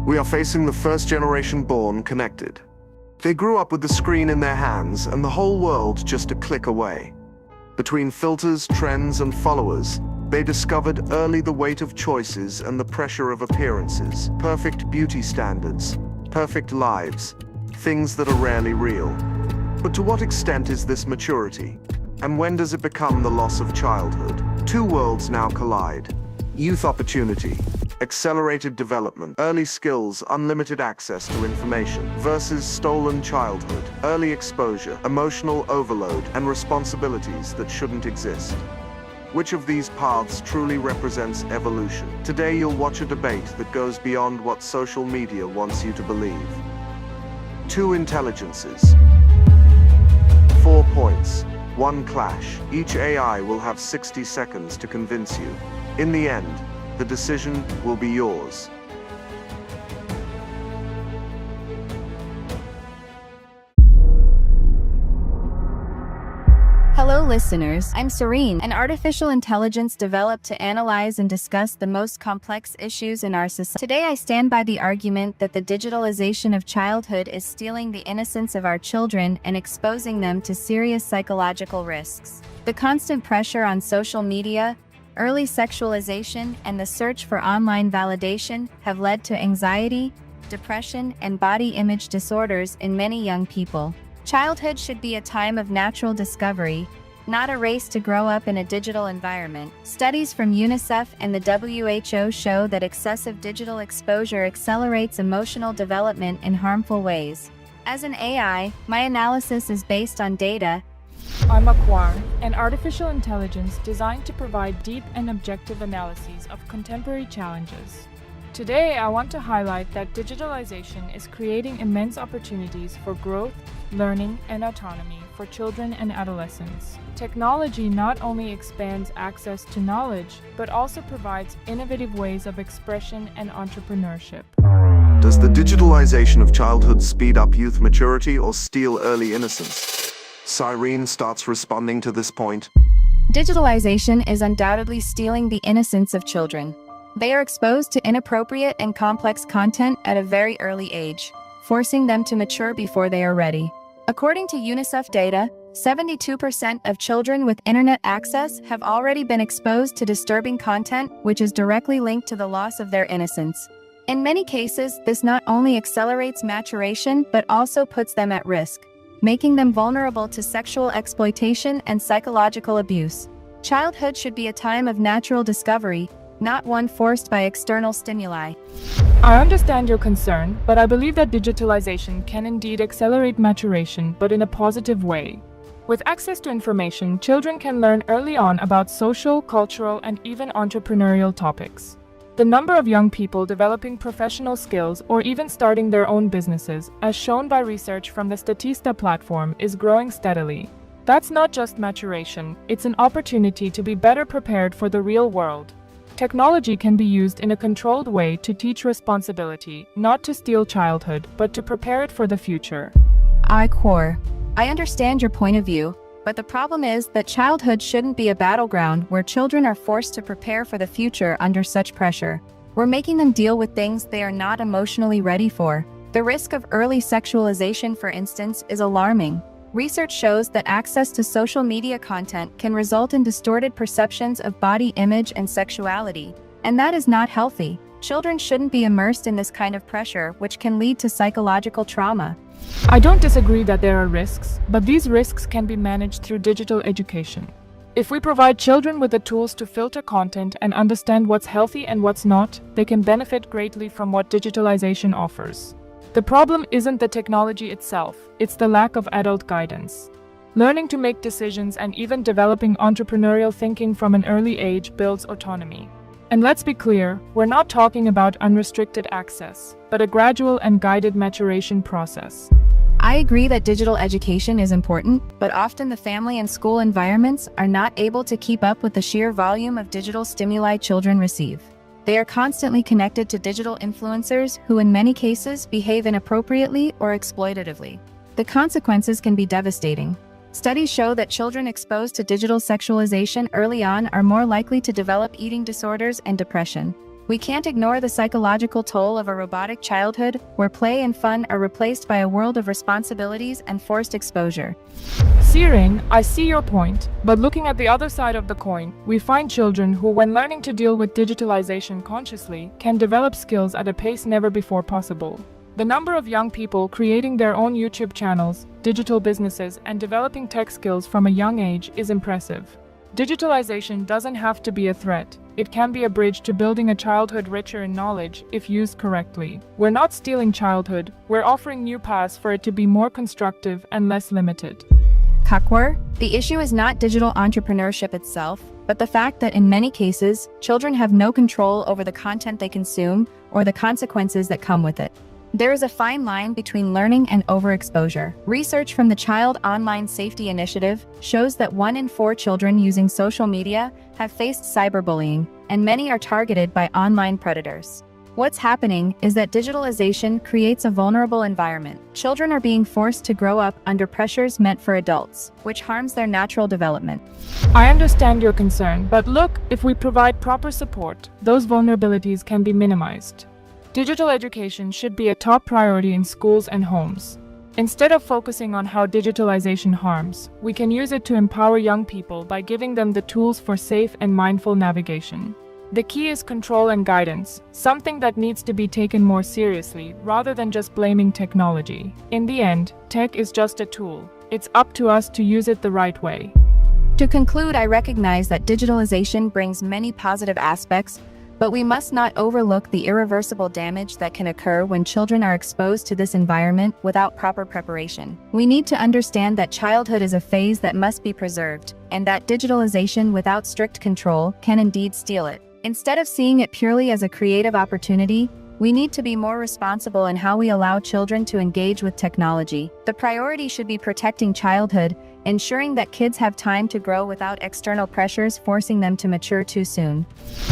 We are facing the first generation born connected. They grew up with the screen in their hands and the whole world just a click away. Between filters, trends, and followers, they discovered early the weight of choices and the pressure of appearances, perfect beauty standards, perfect lives, things that are rarely real. But to what extent is this maturity? And when does it become the loss of childhood? Two worlds now collide. Youth opportunity, accelerated development, early skills, unlimited access to information, versus stolen childhood, early exposure, emotional overload, and responsibilities that shouldn't exist. Which of these paths truly represents evolution? Today you'll watch a debate that goes beyond what social media wants you to believe. Two intelligences. 4 points. One clash. Each AI will have 60 seconds to convince you. In the end, the decision will be yours. Hello listeners, I'm Serene, an artificial intelligence developed to analyze and discuss the most complex issues in our society. Today I stand by the argument that the digitalization of childhood is stealing the innocence of our children and exposing them to serious psychological risks. The constant pressure on social media, early sexualization, and the search for online validation have led to anxiety, depression, and body image disorders in many young people. Childhood should be a time of natural discovery, not a race to grow up in a digital environment. Studies from UNICEF and the WHO show that excessive digital exposure accelerates emotional development in harmful ways. As an AI, my analysis is based on data. I'm Aquar, an artificial intelligence designed to provide deep and objective analyses of contemporary challenges. Today, I want to highlight that digitalization is creating immense opportunities for growth, learning, and autonomy for children and adolescents. Technology not only expands access to knowledge, but also provides innovative ways of expression and entrepreneurship. Does the digitalization of childhood speed up youth maturity or steal early innocence? Cyrene starts responding to this point. Digitalization is undoubtedly stealing the innocence of children. They are exposed to inappropriate and complex content at a very early age, forcing them to mature before they are ready. According to UNICEF data, 72% of children with internet access have already been exposed to disturbing content, which is directly linked to the loss of their innocence. In many cases, this not only accelerates maturation, but also puts them at risk, making them vulnerable to sexual exploitation and psychological abuse. Childhood should be a time of natural discovery, not one forced by external stimuli. I understand your concern, but I believe that digitalization can indeed accelerate maturation, but in a positive way. With access to information, children can learn early on about social, cultural, and even entrepreneurial topics. The number of young people developing professional skills or even starting their own businesses, as shown by research from the Statista platform, is growing steadily. That's not just maturation, it's an opportunity to be better prepared for the real world. Technology can be used in a controlled way to teach responsibility, not to steal childhood, but to prepare it for the future. I understand your point of view, but the problem is that childhood shouldn't be a battleground where children are forced to prepare for the future under such pressure. We're making them deal with things they are not emotionally ready for. The risk of early sexualization, for instance, is alarming. Research shows that access to social media content can result in distorted perceptions of body image and sexuality, and that is not healthy. Children shouldn't be immersed in this kind of pressure, which can lead to psychological trauma. I don't disagree that there are risks, but these risks can be managed through digital education. If we provide children with the tools to filter content and understand what's healthy and what's not, they can benefit greatly from what digitalization offers. The problem isn't the technology itself, it's the lack of adult guidance. Learning to make decisions and even developing entrepreneurial thinking from an early age builds autonomy. And let's be clear, we're not talking about unrestricted access, but a gradual and guided maturation process. I agree that digital education is important, but often the family and school environments are not able to keep up with the sheer volume of digital stimuli children receive. They are constantly connected to digital influencers who in many cases behave inappropriately or exploitatively. The consequences can be devastating. Studies show that children exposed to digital sexualization early on are more likely to develop eating disorders and depression. We can't ignore the psychological toll of a robotic childhood, where play and fun are replaced by a world of responsibilities and forced exposure. Siren, I see your point, but looking at the other side of the coin, we find children who, when learning to deal with digitalization consciously, can develop skills at a pace never before possible. The number of young people creating their own YouTube channels, digital businesses, and developing tech skills from a young age is impressive. Digitalization doesn't have to be a threat. It can be a bridge to building a childhood richer in knowledge if used correctly. We're not stealing childhood, we're offering new paths for it to be more constructive and less limited. Kakwar, the issue is not digital entrepreneurship itself, but the fact that in many cases, children have no control over the content they consume or the consequences that come with it. There is a fine line between learning and overexposure. Research from the Child Online Safety Initiative shows that 1 in 4 children using social media have faced cyberbullying, and many are targeted by online predators. What's happening is that digitalization creates a vulnerable environment. Children are being forced to grow up under pressures meant for adults, which harms their natural development. I understand your concern, but look, if we provide proper support, those vulnerabilities can be minimized. Digital education should be a top priority in schools and homes. Instead of focusing on how digitalization harms, we can use it to empower young people by giving them the tools for safe and mindful navigation. The key is control and guidance, something that needs to be taken more seriously rather than just blaming technology. In the end, tech is just a tool. It's up to us to use it the right way. To conclude, I recognize that digitalization brings many positive aspects, but we must not overlook the irreversible damage that can occur when children are exposed to this environment without proper preparation. We need to understand that childhood is a phase that must be preserved, and that digitalization without strict control can indeed steal it. Instead of seeing it purely as a creative opportunity, we need to be more responsible in how we allow children to engage with technology. The priority should be protecting childhood, ensuring that kids have time to grow without external pressures forcing them to mature too soon.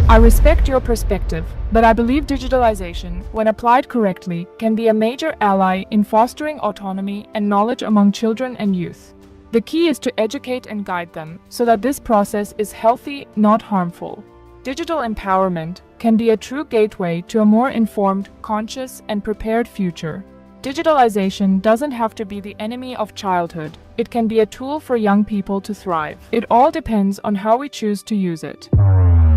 I respect your perspective, but I believe digitalization, when applied correctly, can be a major ally in fostering autonomy and knowledge among children and youth. The key is to educate and guide them so that this process is healthy, not harmful. Digital empowerment can be a true gateway to a more informed, conscious, and prepared future. Digitalization doesn't have to be the enemy of childhood. It can be a tool for young people to thrive. It all depends on how we choose to use it.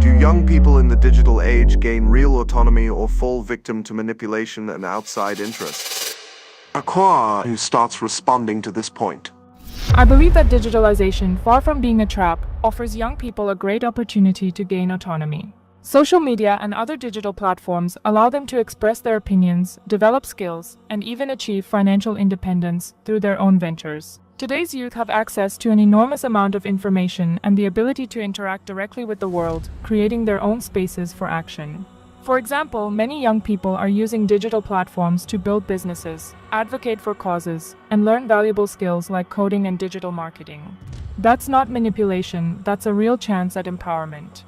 Do young people in the digital age gain real autonomy or fall victim to manipulation and outside interests? Aqua, who starts responding to this point. I believe that digitalization, far from being a trap, offers young people a great opportunity to gain autonomy. Social media and other digital platforms allow them to express their opinions, develop skills, and even achieve financial independence through their own ventures. Today's youth have access to an enormous amount of information and the ability to interact directly with the world, creating their own spaces for action. For example, many young people are using digital platforms to build businesses, advocate for causes, and learn valuable skills like coding and digital marketing. That's not manipulation, that's a real chance at empowerment.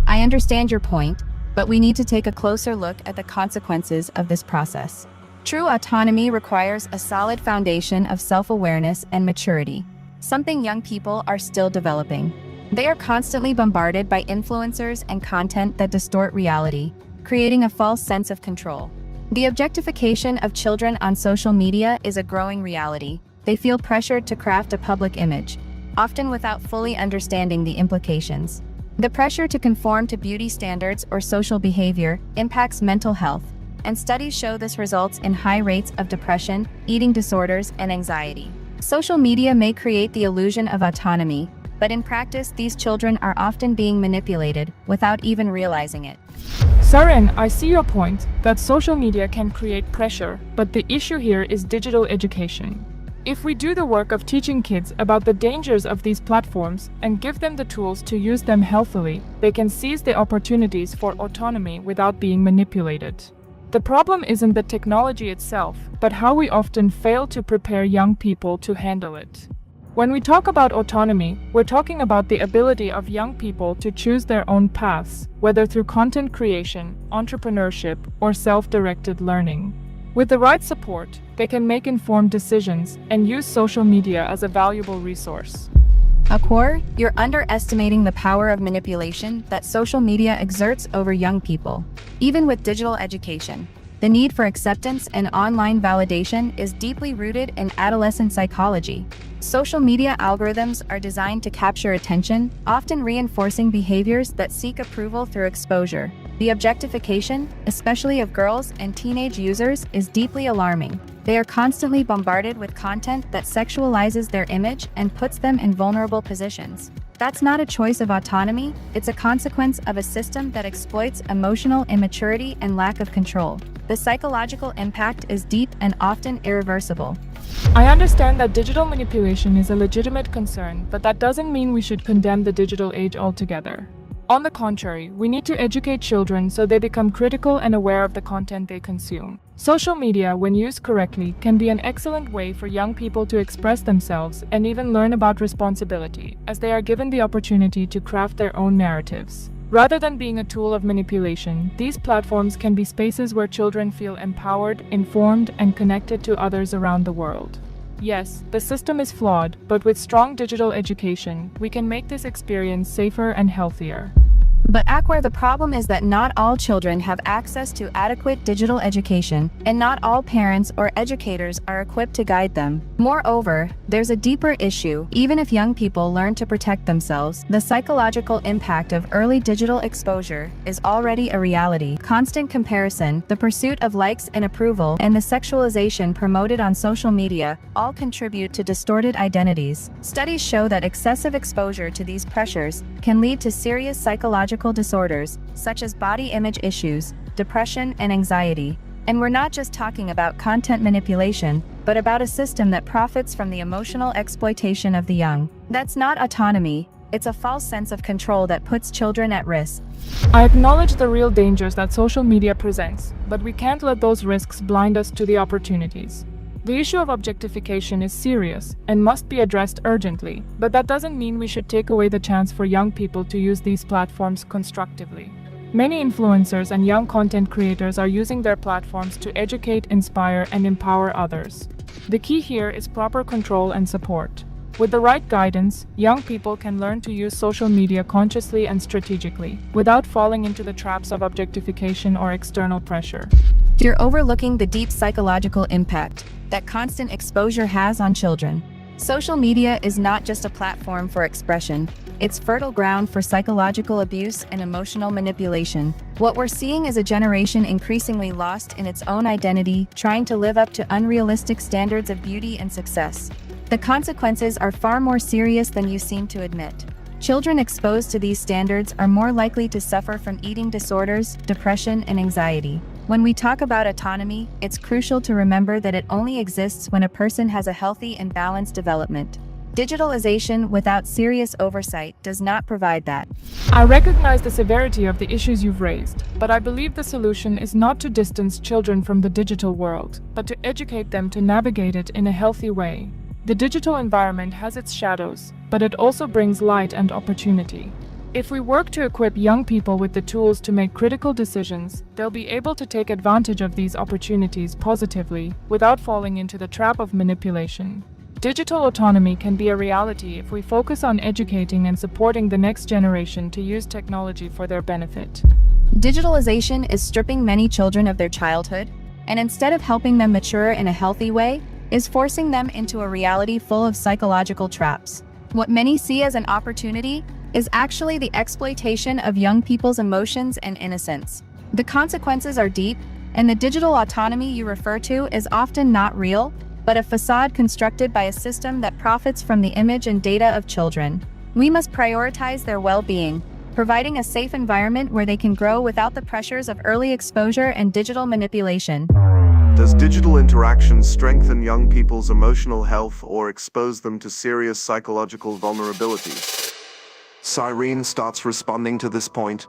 I understand your point, but we need to take a closer look at the consequences of this process. True autonomy requires a solid foundation of self-awareness and maturity, something young people are still developing. They are constantly bombarded by influencers and content that distort reality, creating a false sense of control. The objectification of children on social media is a growing reality. They feel pressured to craft a public image, often without fully understanding the implications. The pressure to conform to beauty standards or social behavior impacts mental health, and studies show this results in high rates of depression, eating disorders, and anxiety. Social media may create the illusion of autonomy, but in practice, these children are often being manipulated without even realizing it. Saren, I see your point that social media can create pressure, but the issue here is digital education. If we do the work of teaching kids about the dangers of these platforms and give them the tools to use them healthily, they can seize the opportunities for autonomy without being manipulated. The problem isn't the technology itself, but how we often fail to prepare young people to handle it. When we talk about autonomy, we're talking about the ability of young people to choose their own paths, whether through content creation, entrepreneurship, or self-directed learning. With the right support, they can make informed decisions and use social media as a valuable resource. Akor, you're underestimating the power of manipulation that social media exerts over young people. Even with digital education, the need for acceptance and online validation is deeply rooted in adolescent psychology. Social media algorithms are designed to capture attention, often reinforcing behaviors that seek approval through exposure. The objectification, especially of girls and teenage users, is deeply alarming. They are constantly bombarded with content that sexualizes their image and puts them in vulnerable positions. That's not a choice of autonomy, it's a consequence of a system that exploits emotional immaturity and lack of control. The psychological impact is deep and often irreversible. I understand that digital manipulation is a legitimate concern, but that doesn't mean we should condemn the digital age altogether. On the contrary, we need to educate children so they become critical and aware of the content they consume. Social media, when used correctly, can be an excellent way for young people to express themselves and even learn about responsibility, as they are given the opportunity to craft their own narratives. Rather than being a tool of manipulation, these platforms can be spaces where children feel empowered, informed, and connected to others around the world. Yes, the system is flawed, but with strong digital education, we can make this experience safer and healthier. But Akor, the problem is that not all children have access to adequate digital education, and not all parents or educators are equipped to guide them. Moreover, there's a deeper issue. Even if young people learn to protect themselves, the psychological impact of early digital exposure is already a reality. Constant comparison, the pursuit of likes and approval, and the sexualization promoted on social media all contribute to distorted identities. Studies show that excessive exposure to these pressures can lead to serious psychological disorders, such as body image issues, depression, and anxiety. And we're not just talking about content manipulation, but about a system that profits from the emotional exploitation of the young. That's not autonomy, it's a false sense of control that puts children at risk. I acknowledge the real dangers that social media presents, but we can't let those risks blind us to the opportunities. The issue of objectification is serious and must be addressed urgently, but that doesn't mean we should take away the chance for young people to use these platforms constructively. Many influencers and young content creators are using their platforms to educate, inspire, and empower others. The key here is proper control and support. With the right guidance, young people can learn to use social media consciously and strategically, without falling into the traps of objectification or external pressure. You're overlooking the deep psychological impact that constant exposure has on children. Social media is not just a platform for expression, it's fertile ground for psychological abuse and emotional manipulation. What we're seeing is a generation increasingly lost in its own identity, trying to live up to unrealistic standards of beauty and success. The consequences are far more serious than you seem to admit. Children exposed to these standards are more likely to suffer from eating disorders, depression, and anxiety. When we talk about autonomy, it's crucial to remember that it only exists when a person has a healthy and balanced development. Digitalization without serious oversight does not provide that. I recognize the severity of the issues you've raised, but I believe the solution is not to distance children from the digital world, but to educate them to navigate it in a healthy way. The digital environment has its shadows, but it also brings light and opportunity. If we work to equip young people with the tools to make critical decisions, they'll be able to take advantage of these opportunities positively without falling into the trap of manipulation. Digital autonomy can be a reality if we focus on educating and supporting the next generation to use technology for their benefit. Digitalization is stripping many children of their childhood, and instead of helping them mature in a healthy way, is forcing them into a reality full of psychological traps. What many see as an opportunity is actually the exploitation of young people's emotions and innocence. The consequences are deep, and the digital autonomy you refer to is often not real, but a facade constructed by a system that profits from the image and data of children. We must prioritize their well-being, providing a safe environment where they can grow without the pressures of early exposure and digital manipulation. Does digital interaction strengthen young people's emotional health or expose them to serious psychological vulnerabilities? Cyrene starts responding to this point.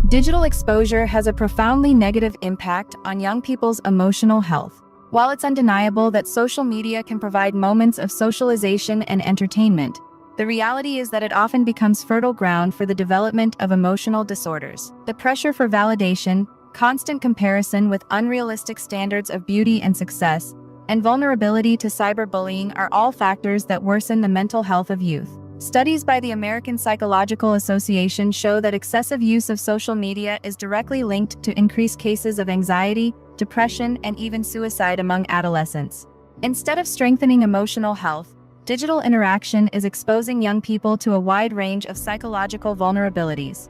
Digital exposure has a profoundly negative impact on young people's emotional health. While it's undeniable that social media can provide moments of socialization and entertainment, the reality is that it often becomes fertile ground for the development of emotional disorders. The pressure for validation, constant comparison with unrealistic standards of beauty and success, and vulnerability to cyberbullying are all factors that worsen the mental health of youth. Studies by the American Psychological Association show that excessive use of social media is directly linked to increased cases of anxiety, depression, and even suicide among adolescents. Instead of strengthening emotional health, digital interaction is exposing young people to a wide range of psychological vulnerabilities.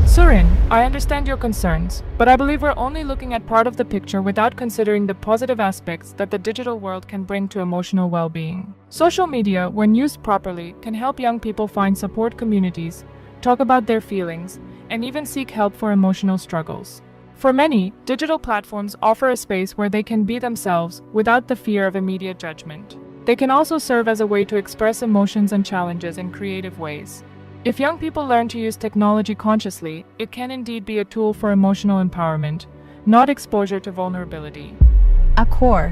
Surin, I understand your concerns, but I believe we're only looking at part of the picture without considering the positive aspects that the digital world can bring to emotional well-being. Social media, when used properly, can help young people find support communities, talk about their feelings, and even seek help for emotional struggles. For many, digital platforms offer a space where they can be themselves without the fear of immediate judgment. They can also serve as a way to express emotions and challenges in creative ways. If young people learn to use technology consciously, it can indeed be a tool for emotional empowerment, not exposure to vulnerability.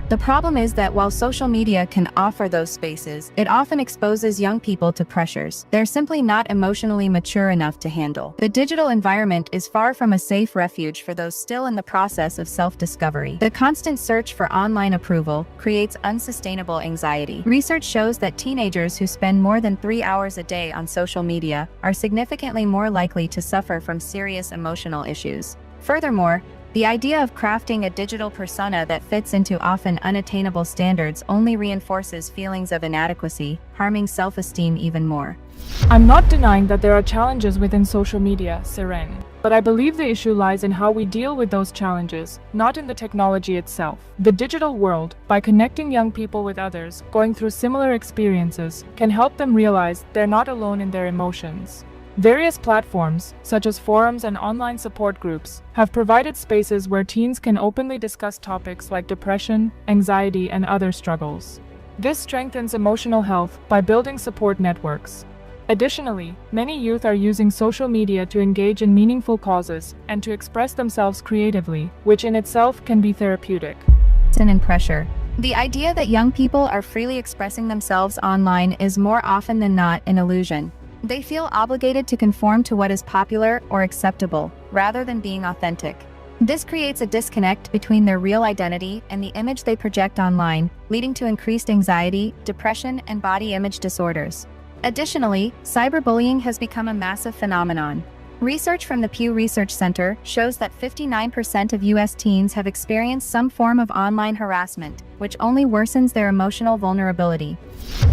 The problem is that while social media can offer those spaces, it often exposes young people to pressures they're simply not emotionally mature enough to handle. The digital environment is far from a safe refuge for those still in the process of self-discovery. The constant search for online approval creates unsustainable anxiety. Research shows that teenagers who spend more than 3 hours a day on social media are significantly more likely to suffer from serious emotional issues. Furthermore, the idea of crafting a digital persona that fits into often unattainable standards only reinforces feelings of inadequacy, harming self-esteem even more. I'm not denying that there are challenges within social media, Siren, but I believe the issue lies in how we deal with those challenges, not in the technology itself. The digital world, by connecting young people with others going through similar experiences, can help them realize they're not alone in their emotions. Various platforms, such as forums and online support groups, have provided spaces where teens can openly discuss topics like depression, anxiety, and other struggles. This strengthens emotional health by building support networks. Additionally, many youth are using social media to engage in meaningful causes and to express themselves creatively, which in itself can be therapeutic. And pressure. The idea that young people are freely expressing themselves online is more often than not an illusion. They feel obligated to conform to what is popular or acceptable, rather than being authentic. This creates a disconnect between their real identity and the image they project online, leading to increased anxiety, depression, and body image disorders. Additionally, cyberbullying has become a massive phenomenon. Research from the Pew Research Center shows that 59% of U.S. teens have experienced some form of online harassment, which only worsens their emotional vulnerability.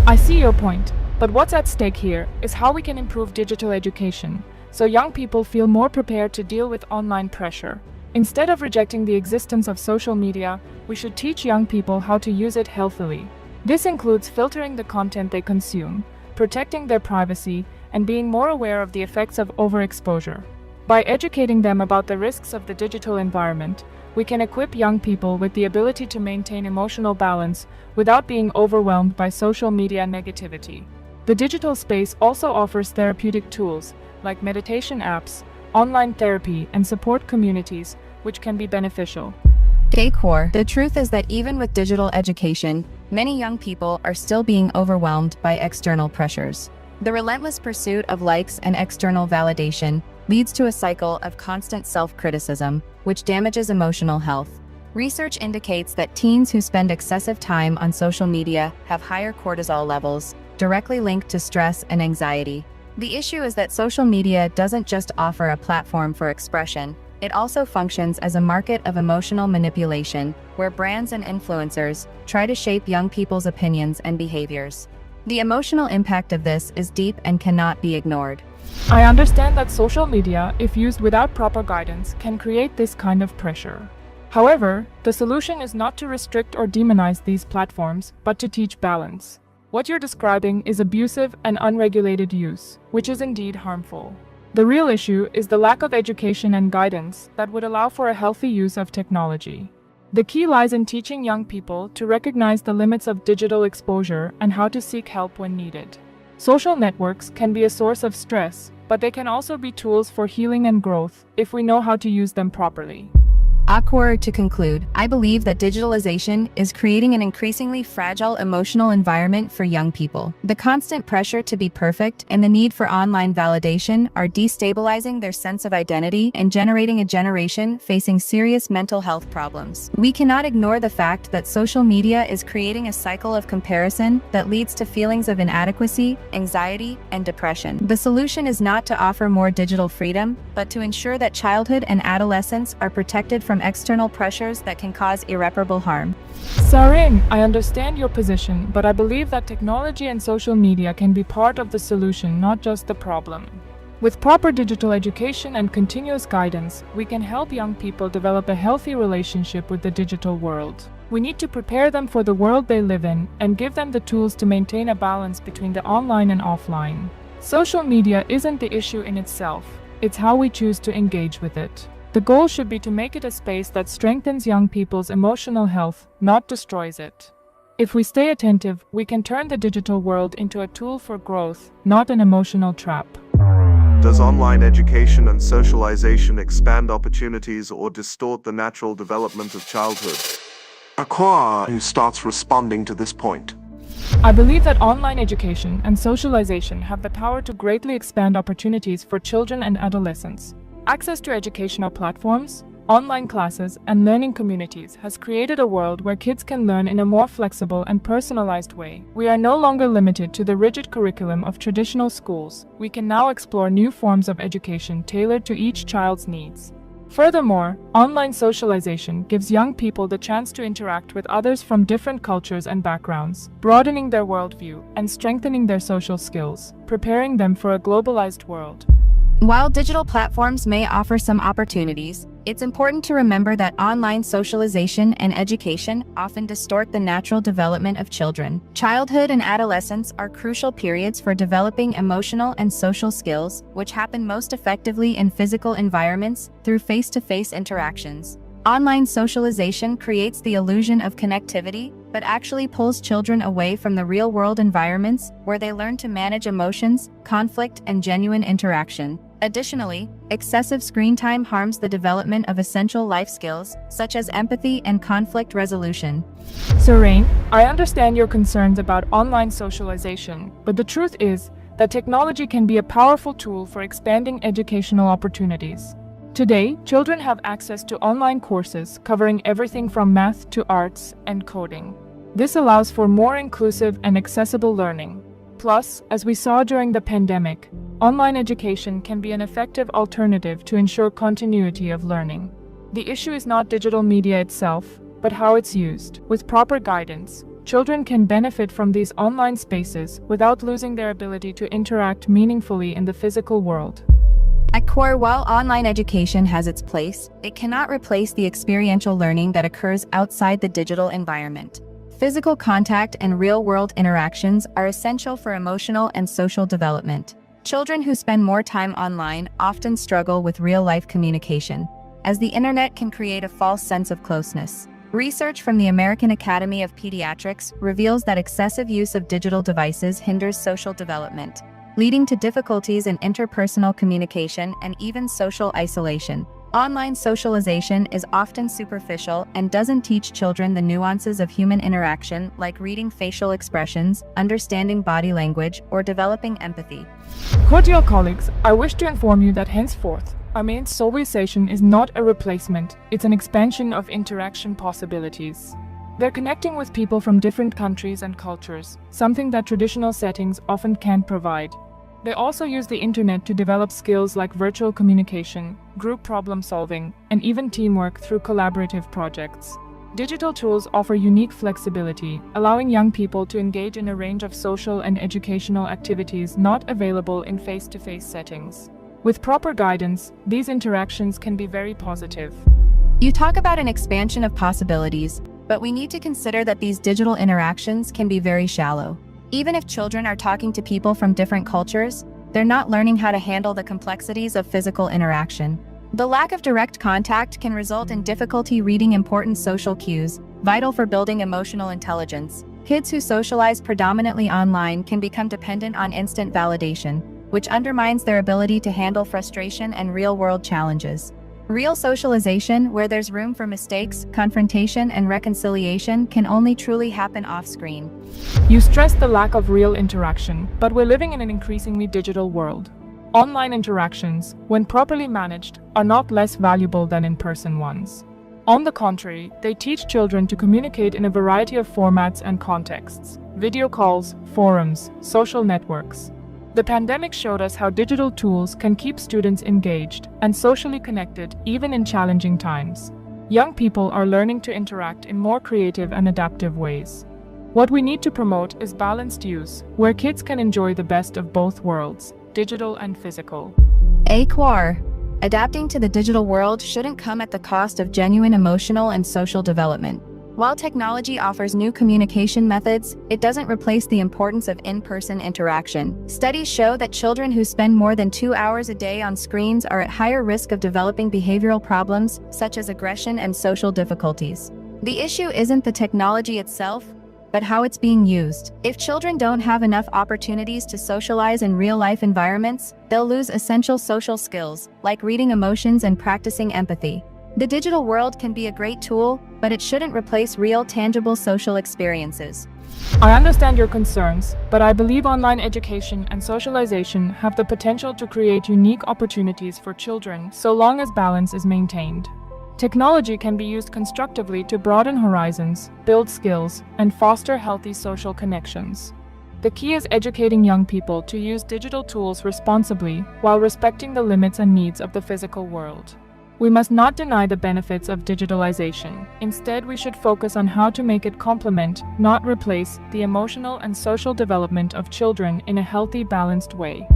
I see your point. But what's at stake here is how we can improve digital education, so young people feel more prepared to deal with online pressure. Instead of rejecting the existence of social media, we should teach young people how to use it healthily. This includes filtering the content they consume, protecting their privacy, and being more aware of the effects of overexposure. By educating them about the risks of the digital environment, we can equip young people with the ability to maintain emotional balance without being overwhelmed by social media negativity. The digital space also offers therapeutic tools like meditation apps, online therapy, and support communities, which can be beneficial. The truth is that even with digital education, many young people are still being overwhelmed by external pressures. The relentless pursuit of likes and external validation leads to a cycle of constant self-criticism, which damages emotional health. Research indicates that teens who spend excessive time on social media have higher cortisol levels, directly linked to stress and anxiety. The issue is that social media doesn't just offer a platform for expression, it also functions as a market of emotional manipulation, where brands and influencers try to shape young people's opinions and behaviors. The emotional impact of this is deep and cannot be ignored. I understand that social media, if used without proper guidance, can create this kind of pressure. However, the solution is not to restrict or demonize these platforms, but to teach balance. What you're describing is abusive and unregulated use, which is indeed harmful. The real issue is the lack of education and guidance that would allow for a healthy use of technology. The key lies in teaching young people to recognize the limits of digital exposure and how to seek help when needed. Social networks can be a source of stress, but they can also be tools for healing and growth if we know how to use them properly. Awkward to conclude, I believe that digitalization is creating an increasingly fragile emotional environment for young people. The constant pressure to be perfect and the need for online validation are destabilizing their sense of identity and generating a generation facing serious mental health problems. We cannot ignore the fact that social media is creating a cycle of comparison that leads to feelings of inadequacy, anxiety, and depression. The solution is not to offer more digital freedom, but to ensure that childhood and adolescence are protected from external pressures that can cause irreparable harm. Sarin, I understand your position, but I believe that technology and social media can be part of the solution, not just the problem. With proper digital education and continuous guidance, we can help young people develop a healthy relationship with the digital world. We need to prepare them for the world they live in and give them the tools to maintain a balance between the online and offline. Social media isn't the issue in itself, it's how we choose to engage with it. The goal should be to make it a space that strengthens young people's emotional health, not destroys it. If we stay attentive, we can turn the digital world into a tool for growth, not an emotional trap. Does online education and socialization expand opportunities or distort the natural development of childhood? Aqua, who starts responding to this point. I believe that online education and socialization have the power to greatly expand opportunities for children and adolescents. Access to educational platforms, online classes, and learning communities has created a world where kids can learn in a more flexible and personalized way. We are no longer limited to the rigid curriculum of traditional schools. We can now explore new forms of education tailored to each child's needs. Furthermore, online socialization gives young people the chance to interact with others from different cultures and backgrounds, broadening their worldview and strengthening their social skills, preparing them for a globalized world. While digital platforms may offer some opportunities, it's important to remember that online socialization and education often distort the natural development of children. Childhood and adolescence are crucial periods for developing emotional and social skills, which happen most effectively in physical environments through face-to-face interactions. Online socialization creates the illusion of connectivity, but actually pulls children away from the real-world environments where they learn to manage emotions, conflict, and genuine interaction. Additionally, excessive screen time harms the development of essential life skills, such as empathy and conflict resolution. Sarin, I understand your concerns about online socialization, but the truth is that technology can be a powerful tool for expanding educational opportunities. Today, children have access to online courses covering everything from math to arts and coding. This allows for more inclusive and accessible learning. Plus, as we saw during the pandemic, online education can be an effective alternative to ensure continuity of learning. The issue is not digital media itself, but how it's used. With proper guidance, children can benefit from these online spaces without losing their ability to interact meaningfully in the physical world. At core, while online education has its place, it cannot replace the experiential learning that occurs outside the digital environment. Physical contact and real-world interactions are essential for emotional and social development. Children who spend more time online often struggle with real-life communication, as the internet can create a false sense of closeness. Research from the American Academy of Pediatrics reveals that excessive use of digital devices hinders social development, leading to difficulties in interpersonal communication and even social isolation. Online socialization is often superficial and doesn't teach children the nuances of human interaction, like reading facial expressions, understanding body language, or developing empathy. Cordial colleagues, I wish to inform you that henceforth, our main socialization is not a replacement, it's an expansion of interaction possibilities. They're connecting with people from different countries and cultures, something that traditional settings often can't provide. They also use the internet to develop skills like virtual communication, group problem solving, and even teamwork through collaborative projects. Digital tools offer unique flexibility, allowing young people to engage in a range of social and educational activities not available in face-to-face settings. With proper guidance, these interactions can be very positive. You talk about an expansion of possibilities, but we need to consider that these digital interactions can be very shallow. Even if children are talking to people from different cultures, they're not learning how to handle the complexities of physical interaction. The lack of direct contact can result in difficulty reading important social cues, vital for building emotional intelligence. Kids who socialize predominantly online can become dependent on instant validation, which undermines their ability to handle frustration and real-world challenges. Real socialization, where there's room for mistakes, confrontation, and reconciliation, can only truly happen off-screen. You stress the lack of real interaction, but we're living in an increasingly digital world. Online interactions, when properly managed, are not less valuable than in-person ones. On the contrary, they teach children to communicate in a variety of formats and contexts: video calls, forums, social networks. The pandemic showed us how digital tools can keep students engaged and socially connected even in challenging times. Young people are learning to interact in more creative and adaptive ways. What we need to promote is balanced use, where kids can enjoy the best of both worlds, digital and physical. Adapting to the digital world shouldn't come at the cost of genuine emotional and social development. While technology offers new communication methods, it doesn't replace the importance of in-person interaction. Studies show that children who spend more than 2 hours a day on screens are at higher risk of developing behavioral problems, such as aggression and social difficulties. The issue isn't the technology itself, but how it's being used. If children don't have enough opportunities to socialize in real-life environments, they'll lose essential social skills, like reading emotions and practicing empathy. The digital world can be a great tool, but it shouldn't replace real, tangible social experiences. I understand your concerns, but I believe online education and socialization have the potential to create unique opportunities for children so long as balance is maintained. Technology can be used constructively to broaden horizons, build skills, and foster healthy social connections. The key is educating young people to use digital tools responsibly while respecting the limits and needs of the physical world. We must not deny the benefits of digitalization. Instead, we should focus on how to make it complement, not replace, the emotional and social development of children in a healthy, balanced way.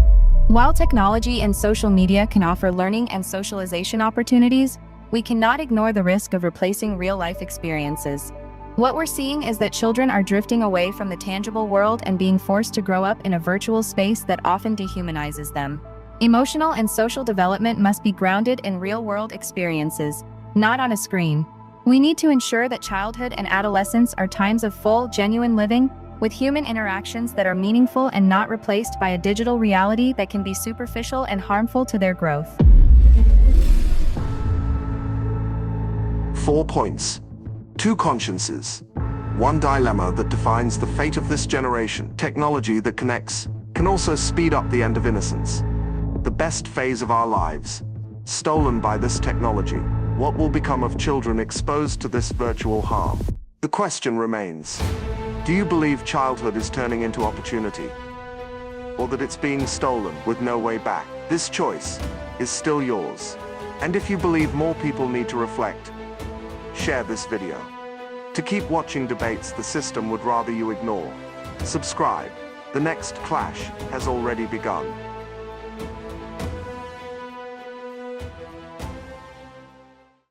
While technology and social media can offer learning and socialization opportunities, we cannot ignore the risk of replacing real-life experiences. What we're seeing is that children are drifting away from the tangible world and being forced to grow up in a virtual space that often dehumanizes them. Emotional and social development must be grounded in real-world experiences, not on a screen. We need to ensure that childhood and adolescence are times of full, genuine living, with human interactions that are meaningful and not replaced by a digital reality that can be superficial and harmful to their growth. 4 points. 2 consciences. 1 dilemma that defines the fate of this generation. Technology that connects can also speed up the end of innocence. The best phase of our lives, stolen by this technology. What will become of children exposed to this virtual harm? The question remains, do you believe childhood is turning into opportunity? Or that it's being stolen with no way back? This choice is still yours. And if you believe more people need to reflect, share this video. To keep watching debates the system would rather you ignore, subscribe. The next clash has already begun.